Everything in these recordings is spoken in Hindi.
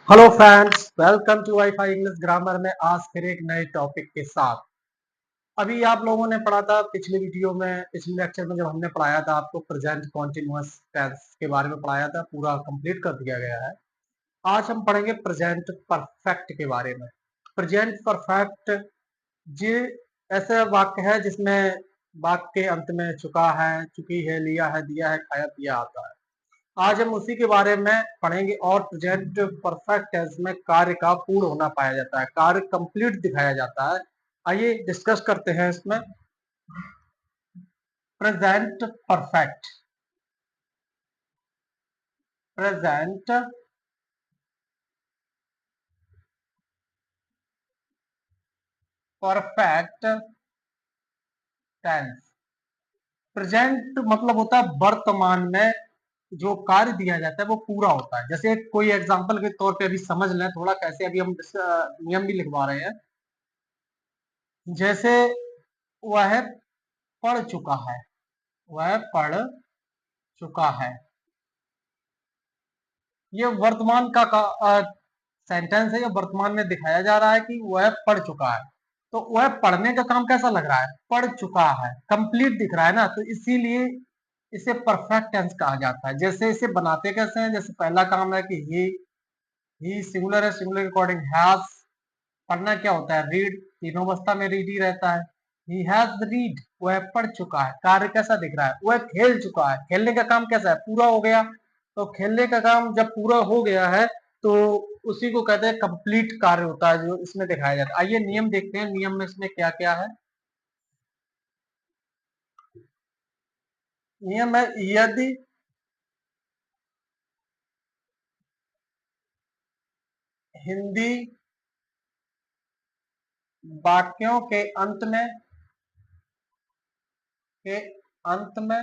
Hello friends, welcome to WiFi English grammar में आज फिर एक नए टॉपिक के साथ। अभी आप लोगों ने पढ़ा था पिछले वीडियो में, पिछले लेक्चर में जब हमने पढ़ाया था आपको प्रेजेंट कॉन्टिन्यूअस टेंस के बारे में पढ़ाया था, पूरा कंप्लीट कर दिया गया है। आज हम पढ़ेंगे प्रेजेंट परफेक्ट के बारे में। प्रेजेंट परफेक्ट ये ऐसा वाक्य है जिसमें वाक्य के अंत में चुका है, चुकी है, लिया है, दिया है, खाया पिया आता है। आज हम उसी के बारे में पढ़ेंगे और प्रेजेंट परफेक्ट टेंस में कार्य का पूर्ण होना पाया जाता है, कार्य कंप्लीट दिखाया जाता है। आइए डिस्कस करते हैं इसमें। Present perfect, present perfect tense. Present मतलब होता है वर्तमान में जो कार्य दिया जाता है वो पूरा होता है। जैसे कोई एग्जांपल के तौर पे अभी समझ लें थोड़ा कैसे, अभी हम नियम भी लिखवा रहे हैं। जैसे वह पढ़ चुका है, वह पढ़ चुका है, ये वर्तमान का सेंटेंस है। ये वर्तमान में दिखाया जा रहा है कि वह पढ़ चुका है। तो वह पढ़ने का काम कैसा लग रहा है? पढ़ चुका है, कंप्लीट दिख रहा है ना, तो इसीलिए इसे परफेक्ट टेंस कहा जाता है। जैसे इसे बनाते कैसे हैं? जैसे पहला काम है कि ही सिंगुलर है, सिंगुलर के अकॉर्डिंग हैज। पढ़ना क्या होता है? रीड। तीनों अवस्था में रीड ही रहता है। ही हैज रीड, वह पढ़ चुका है। कार्य कैसा दिख रहा है? वह खेल चुका है। खेलने का काम कैसा है? पूरा हो गया। तो खेलने का काम जब पूरा हो गया है तो उसी को कहते हैं कंप्लीट कार्य होता है, जो इसमें दिखाया जाता है। आइए नियम देखते हैं, नियम में इसमें क्या क्या है। नियम है, यदि हिंदी वाक्यों के के अंत में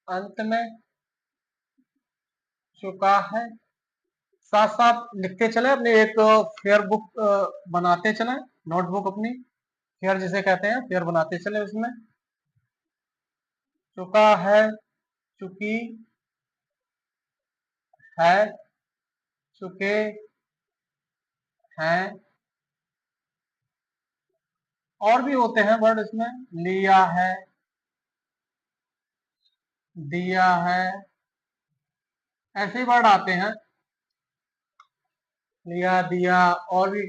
अंत में चुका है। साथ साथ लिखते चले, अपने एक फेयर बुक बनाते चले, नोटबुक अपनी फेयर जिसे कहते हैं, फेयर बनाते चले। उसमें चुका है, चुकी है, चुके हैं, और भी होते हैं वर्ड इसमें। लिया है, दिया है, ऐसे ही वर्ड आते हैं। लिया, दिया, और भी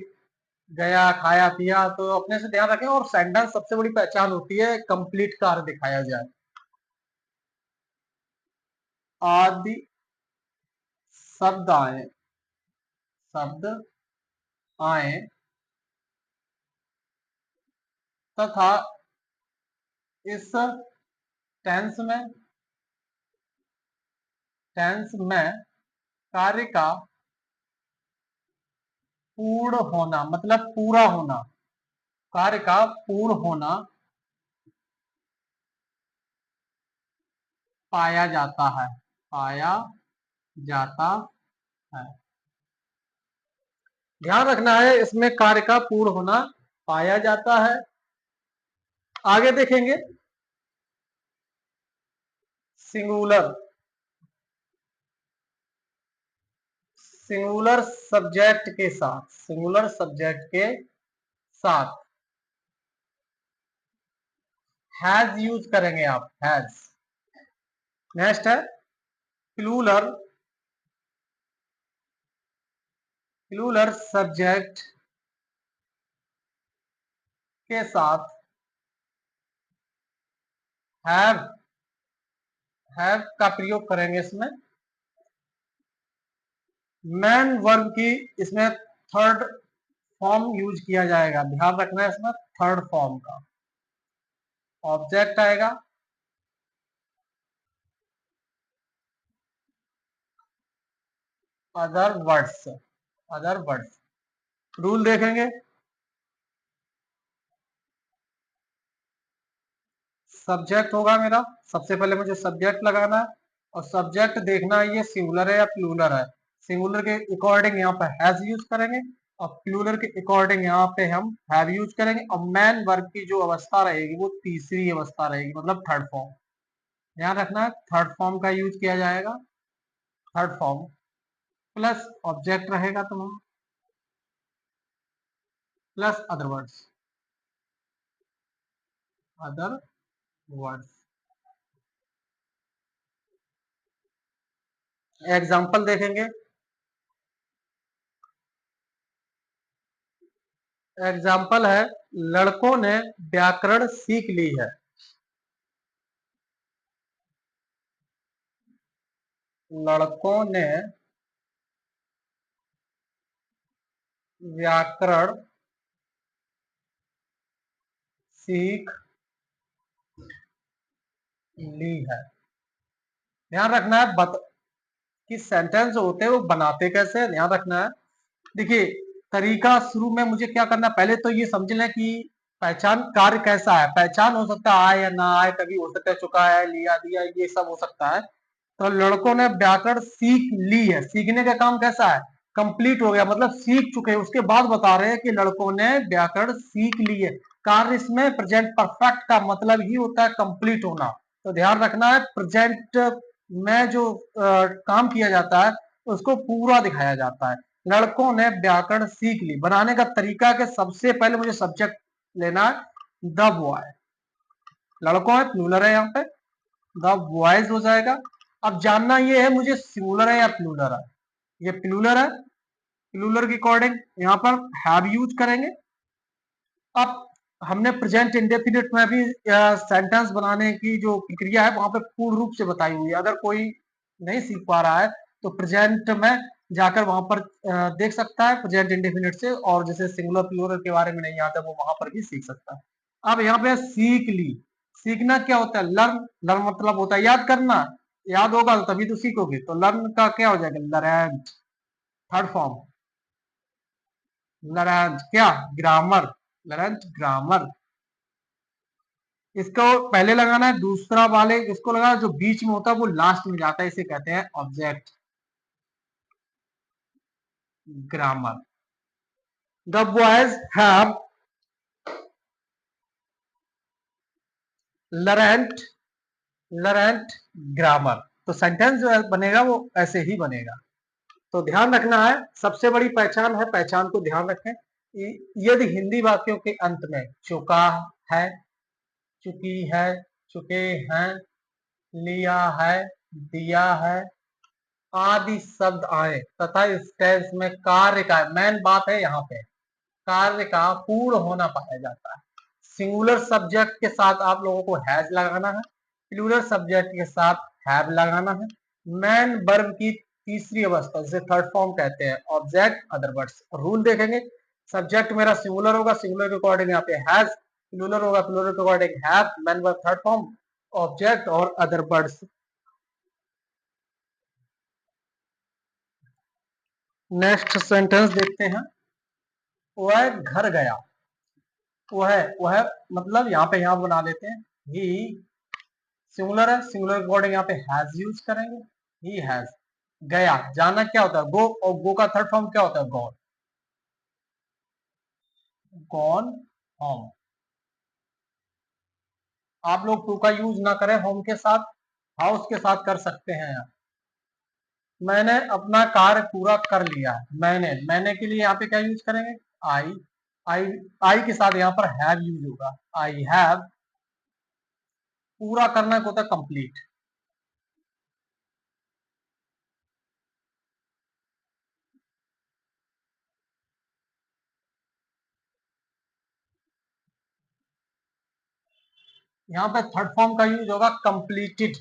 गया, खाया, पिया। तो अपने से ध्यान रखें। और सेंटेंस सबसे बड़ी पहचान होती है कंप्लीट कार्य दिखाया जाए। आदि शब्द आए, शब्द आए तथा इस टेंस में कार्य का पूर्ण होना, मतलब पूरा होना, कार्य का पूर्ण होना पाया जाता है, पाया जाता है। ध्यान रखना है, इसमें कार्य का पूर्ण होना पाया जाता है। आगे देखेंगे, सिंगुलर, सिंगुलर सब्जेक्ट के साथ, सिंगुलर सब्जेक्ट के साथ हैज यूज करेंगे आप, हैज। नेक्स्ट है प्लूरल, प्लूरल सब्जेक्ट के साथ हैव, हैव का प्रयोग करेंगे इसमें। मैन वर्ब की इसमें थर्ड फॉर्म यूज किया जाएगा। ध्यान रखना है, इसमें थर्ड फॉर्म का ऑब्जेक्ट आएगा, other words, other words. Rule देखेंगे, सब्जेक्ट होगा मेरा, सबसे पहले मुझे सब्जेक्ट लगाना है। और सब्जेक्ट देखना है ये सिंगुलर है या प्लूरल है। सिंगुलर के अकॉर्डिंग यहाँ पे हैज यूज करेंगे, और प्लूरल के अकॉर्डिंग यहाँ पे हम हैव यूज करेंगे। और मैन वर्ब की जो अवस्था रहेगी वो तीसरी अवस्था रहेगी, मतलब थर्ड फॉर्म। ध्यान रखना थर्ड फॉर्म का यूज किया जाएगा। थर्ड फॉर्म प्लस ऑब्जेक्ट रहेगा तुम्हारा plus other words. Other words example देखेंगे। एग्जाम्पल है लड़कों ने व्याकरण सीख ली है। लड़कों ने व्याकरण सीख ली है। ध्यान रखना है कि सेंटेंस होते हैं वो बनाते कैसे हैं, ध्यान रखना है। देखिए तरीका शुरू में मुझे क्या करना है, पहले तो ये समझ लें कि पहचान कार्य कैसा है। पहचान हो सकता है आए या ना आए, कभी हो सकता है चुका है, लिया दिया, ये सब हो सकता है। तो लड़कों ने व्याकरण सीख ली है, सीखने का काम कैसा है, कंप्लीट हो गया, मतलब सीख चुके हैं। उसके बाद बता रहे हैं कि लड़कों ने व्याकरण सीख ली है। कार्य इसमें प्रेजेंट परफेक्ट का मतलब ही होता है कंप्लीट होना। तो ध्यान रखना है प्रेजेंट में जो काम किया जाता है उसको पूरा दिखाया जाता है। लड़कों ने व्याकरण सीख ली। बनाने का तरीका के सबसे पहले मुझे सब्जेक्ट लेना है द बॉय। लड़कों है प्लूरल है, यहाँ पे द बॉयज हो जाएगा। अब जानना ये है मुझे सिंगुलर है या प्लूरल है। ये प्लूरल है, प्लूरल के अकॉर्डिंग यहाँ पर हैव यूज करेंगे। अब हमने प्रेजेंट इंडेफिनिट में भी सेंटेंस बनाने की जो प्रक्रिया है वहां पे पूर्ण रूप से बताई हुई है। अगर कोई नहीं सीख पा रहा है तो प्रेजेंट में जाकर वहां पर देख सकता है प्रेजेंट इंडेफिनिट से, और जैसे सिंगुलर प्लूरल के बारे में नहीं आता वो वहां पर भी सीख सकता है। अब यहाँ पे सीख ली। सीखना क्या होता है, लर्न। लर्न मतलब होता है याद करना। याद होगा तो तभी तो सीखोगे। तो लर्न का क्या हो जाएगा, लर्न। थर्ड फॉर्म लर्न क्या, ग्रामर। Learn grammar. इसको पहले लगाना है, दूसरा वाले इसको लगाना, जो बीच में होता है वो लास्ट में जाता है, इसे कहते हैं object. Grammar. The boys have learned learned grammar. तो सेंटेंस जो बनेगा वो ऐसे ही बनेगा। तो ध्यान रखना है सबसे बड़ी पहचान है, पहचान को ध्यान रखें। यदि हिंदी वाक्यों के अंत में चुका है, चुकी है, चुके हैं, लिया है, दिया है आदि शब्द आए तथा इस टेंस में कार्य का, मेन बात है यहाँ पे, कार्य का पूर्ण होना पाया जाता है। सिंगुलर सब्जेक्ट के साथ आप लोगों को हैज लगाना है, प्लूरल सब्जेक्ट के साथ हैव लगाना है। मैन वर्ब की तीसरी अवस्था जिसे थर्ड फॉर्म कहते हैं, ऑब्जेक्ट अदर वर्ड्स। रूल देखेंगे, सब्जेक्ट मेरा सिंगुलर होगा, सिंगुलर के अकॉर्डिंग यहाँ पे हैज, प्लूरल होगा, प्लूरल के according have, man verb third form, object और अदर वर्ड्स। नेक्स्ट सेंटेंस देखते हैं। वह घर गया। वह मतलब यहाँ पे यहाँ बना लेते हैं ही। सिंगुलर है, सिंगुलर के अकॉर्डिंग यहाँ पे हैज यूज करेंगे। ही हैज गया। जाना क्या होता है, गो, और गो का थर्ड फॉर्म क्या होता है, गॉन। Gone home. आप लोग टू का यूज ना करें होम के साथ, हाउस के साथ कर सकते हैं। मैंने अपना कार्य पूरा कर लिया है। मैंने के लिए यहाँ पे क्या यूज करेंगे, आई। आई आई के साथ यहाँ पर हैव यूज होगा। I have. पूरा करना को होता है कंप्लीट। यहाँ पे थर्ड फॉर्म का यूज होगा कंप्लीटेड।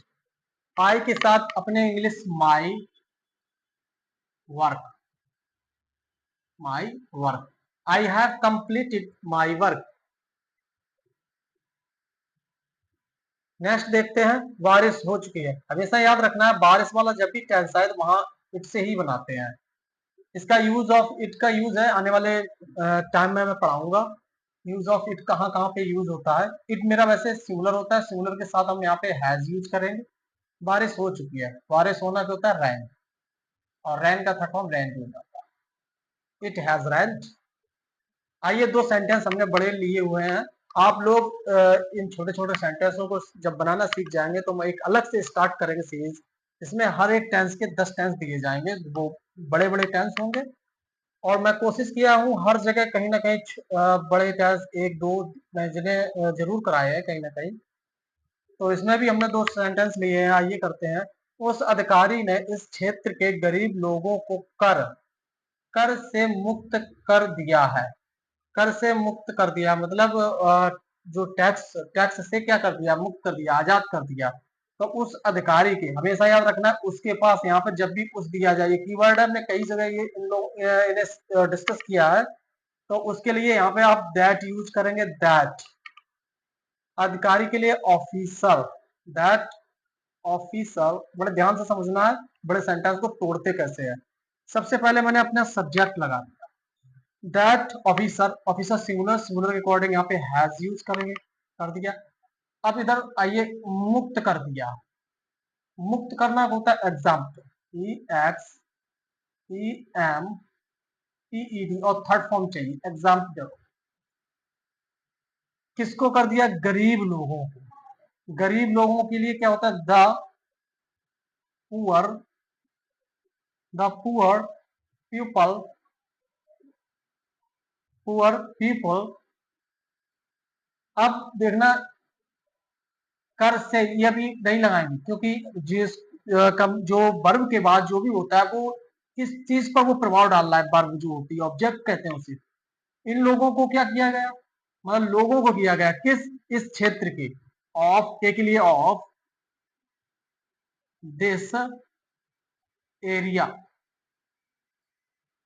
आई के साथ अपने English my work. My work. I have completed my work. Next देखते हैं, बारिश हो चुकी है। हमेशा याद रखना है बारिश वाला जब भी टेंस आए तो वहां इट से ही बनाते हैं। इसका यूज ऑफ इट का यूज है आने वाले टाइम में मैं पढ़ाऊंगा। यूज ऑफ इट कहाँ कहाँ पे यूज होता है। इट मेरा वैसे सिंगुलर होता है, सिंगुलर के साथ हम यहाँ पे हैज यूज करेंगे। बारिश हो चुकी है, बारिश होना क्या होता है, रैन, और रैन का थर्ड फॉर्म रैन हो जाता है। It has rand. आइए दो सेंटेंस हमने बड़े लिए हुए हैं, आप लोग इन छोटे छोटे सेंटेंसों को जब बनाना सीख जाएंगे तो मैं एक अलग से स्टार्ट करेंगे सीरीज। इसमें हर एक टेंस के 10 टेंस दिए जाएंगे, वो बड़े बड़े टेंस होंगे। और मैं कोशिश किया हूँ हर जगह कहीं ना कहीं बड़े टेंस एक दो जगह जरूर कराए हैं कहीं ना कहीं। तो इसमें भी हमने 2 सेंटेंस लिए हैं, आइए करते हैं। उस अधिकारी ने इस क्षेत्र के गरीब लोगों को कर कर से मुक्त कर दिया है। कर से मुक्त कर दिया मतलब जो टैक्स टैक्स से क्या कर दिया, मुक्त कर दिया, आजाद कर दिया। तो उस अधिकारी के, हमेशा याद रखना है उसके पास, यहाँ पर जब भी उस दिया जाए, ये कीवर्ड है, हमने कई जगह ये इन लोग इन्हें डिस्कस किया है। तो उसके लिए यहाँ पे आप दैट यूज करेंगे, दैट। अधिकारी के लिए ऑफिसर, दैट ऑफिसर। बड़े ध्यान से समझना है, बड़े सेंटेंस को तोड़ते कैसे हैं। सबसे पहले मैंने अपना सब्जेक्ट लगा दिया, that officer. Officer singular, singular के अकॉर्डिंग यहाँ पे हैज यूज करेंगे, कर दिया। अब इधर आइए, मुक्त कर दिया। मुक्त करना होता है example, E X E M E E D, और थर्ड फॉर्म चाहिए एग्जाम्पल। किसको कर दिया, गरीब लोगों को। गरीब लोगों के लिए क्या होता है, poor the poor people, poor people. अब देखना, कर से ये भी नहीं लगाएंगे क्योंकि जिस जो वर्ब के बाद जो भी होता है वो किस चीज पर वो प्रभाव डाल रहा है, वर्ब जो होती है ऑब्जेक्ट कहते हैं उसे। इन लोगों को क्या किया गया, मतलब लोगों को किया गया, किस, इस क्षेत्र के। ऑफ के लिए ऑफ दिस एरिया।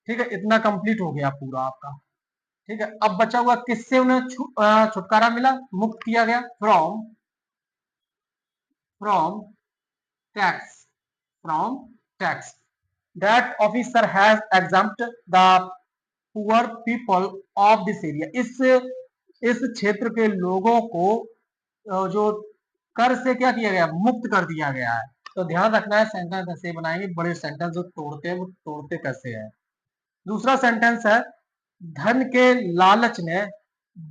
ठीक है, इतना कंप्लीट हो गया पूरा आपका। ठीक है, अब बचा हुआ किससे उन्हें छुटकारा मिला, मुक्त किया गया, from, from tax, from tax. That officer has exempt the poor people of this area. इस क्षेत्र के लोगों को जो कर से क्या किया गया, मुक्त कर दिया गया है। तो ध्यान रखना है, सेंटेंस ऐसे बनाएंगे, बड़े सेंटेंस जो तोड़ते हैं वो तोड़ते कैसे हैं। दूसरा सेंटेंस है, धन के लालच ने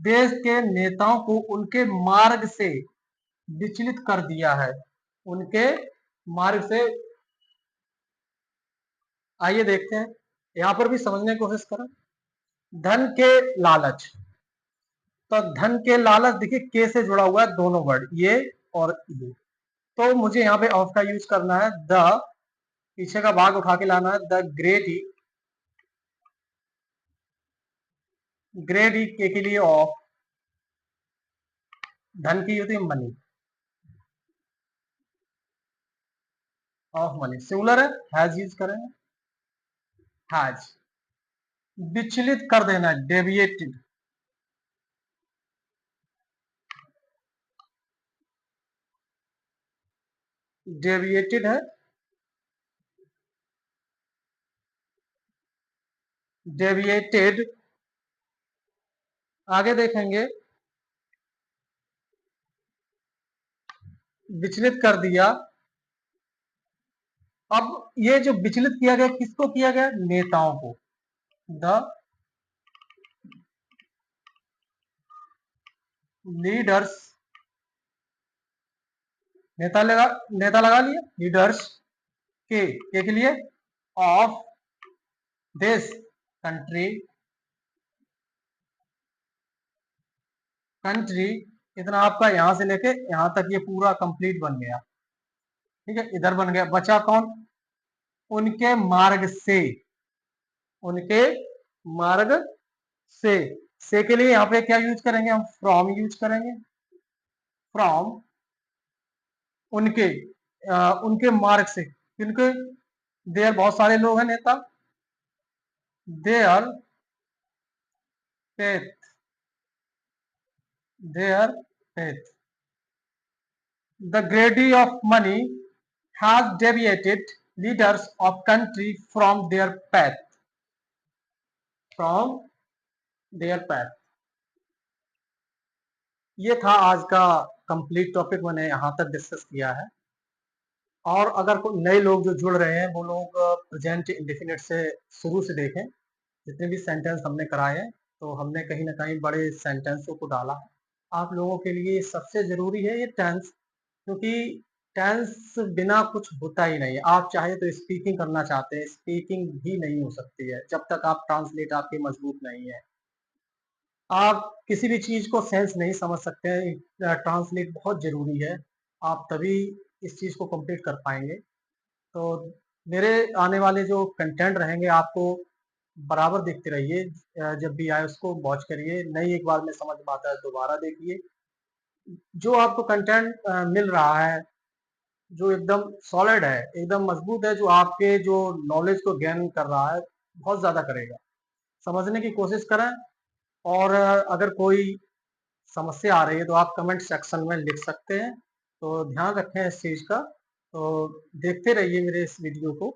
देश के नेताओं को उनके मार्ग से विचलित कर दिया है, उनके मार्ग से। आइए देखते हैं, यहां पर भी समझने की कोशिश करें। धन के लालच, तो धन के लालच देखिए के से जुड़ा हुआ है दोनों वर्ड, ये और ये। तो मुझे यहाँ पे ऑफ का यूज करना है, द, पीछे का भाग उठा के लाना है, द ग्रेडी, ग्रेडी के लिए ऑफ, धन की होती है मनी, ऑफ मनी सिंगुलर है, हैज यूज करेंगे, हैज। विचलित कर देना है, डेविएटेड, डेविएटेड है, डेविएटेड। आगे देखेंगे, विचलित कर दिया। अब ये जो विचलित किया गया किसको किया गया, नेताओं को, द लीडर्स। नेता लगा लिया, लीडर्स के लिए ऑफ दिस कंट्री, कंट्री। इतना आपका यहां से लेके यहां तक ये पूरा कंप्लीट बन गया। ठीक है, इधर बन गया, बचा कौन, उनके मार्ग से, उनके मार्ग से के लिए यहाँ पे क्या यूज करेंगे, हम फ्रॉम यूज करेंगे, फ्रॉम, उनके उनके मार्ग से, क्योंकि देयर बहुत सारे लोग हैं नेता, their faith, their faith. The greedy of money has deviated leaders of country from their path, from their path। ये था आज का कंप्लीट टॉपिक, मैंने यहाँ तक डिस्कस किया है। और अगर कोई नए लोग जो जुड़ रहे हैं वो लोग प्रेजेंट इंडेफिनिट से शुरू से देखें, जितने भी सेंटेंस हमने कराए हैं तो हमने कहीं ना कहीं बड़े सेंटेंसों को डाला है। आप लोगों के लिए सबसे ज़रूरी है ये टेंस, क्योंकि टेंस बिना कुछ होता ही नहीं है। आप चाहे तो स्पीकिंग करना चाहते हैं, स्पीकिंग भी नहीं हो सकती है, जब तक आप ट्रांसलेट आपकी मज़बूत नहीं है। आप किसी भी चीज़ को सेंस नहीं समझ सकते हैं, ट्रांसलेट बहुत ज़रूरी है। आप तभी इस चीज़ को कंप्लीट कर पाएँगे। तो मेरे आने वाले जो कंटेंट रहेंगे आपको बराबर देखते रहिए, जब भी आए उसको वॉच करिए, नहीं एक बार में समझ में आता है दोबारा देखिए। जो आपको कंटेंट मिल रहा है, जो एकदम सॉलिड है, एकदम मज़बूत है, जो आपके जो नॉलेज को गेन कर रहा है, बहुत ज़्यादा करेगा। समझने की कोशिश करें, और अगर कोई समस्या आ रही है तो आप कमेंट सेक्शन में लिख सकते हैं। तो ध्यान रखें इस चीज़ का। तो देखते रहिए मेरे इस वीडियो को।